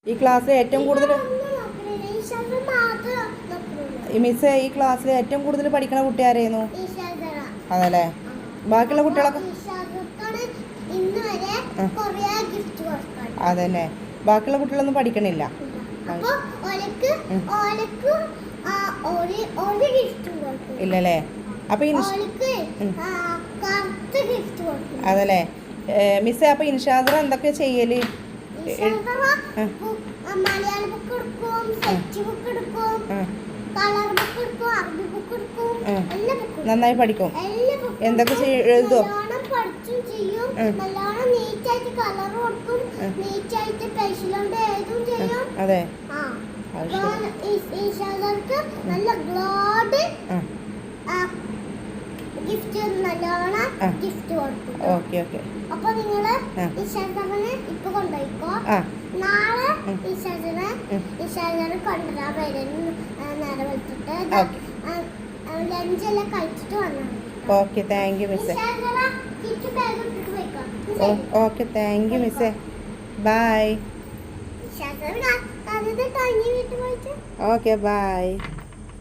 ഈ ക്ലാസ്സിൽ ഏറ്റവും കൂടുതൽ മിസ്സേ ഈ ക്ലാസ്സിൽ ഏറ്റവും കൂടുതൽ പഠിക്കണ കുട്ടി ആരായിരുന്നു? അതല്ലേ. ബാക്കിയുള്ള കുട്ടികളൊക്കെ അതന്നെ. ബാക്കിയുള്ള കുട്ടികളൊന്നും പഠിക്കണില്ല. ഇല്ലല്ലേ. അപ്പൊ അതല്ലേ മിസ്സേ. അപ്പൊ ഇൻഷാദറ എന്തൊക്കെയാ ചെയ്യല്? നന്നായി പഠിക്കും. എന്തൊക്കെ എഴുതോ? അതെ. Okay okay. അപ്പൊ നിങ്ങള് ഇപ്പൊ കൊണ്ടുപോയിക്കോ. നാളെ കൊണ്ടുവരാൻ വരും. നേരെ വെച്ചിട്ട് ലഞ്ചെല്ലാം കഴിച്ചിട്ട് വന്നു. ഓക്കെ. താങ്ക് യു മിസ്സേ. ഓക്കെ. താങ്ക് യു മിസ്സേ. ബൈ. ഓക്കെ. ബൈ.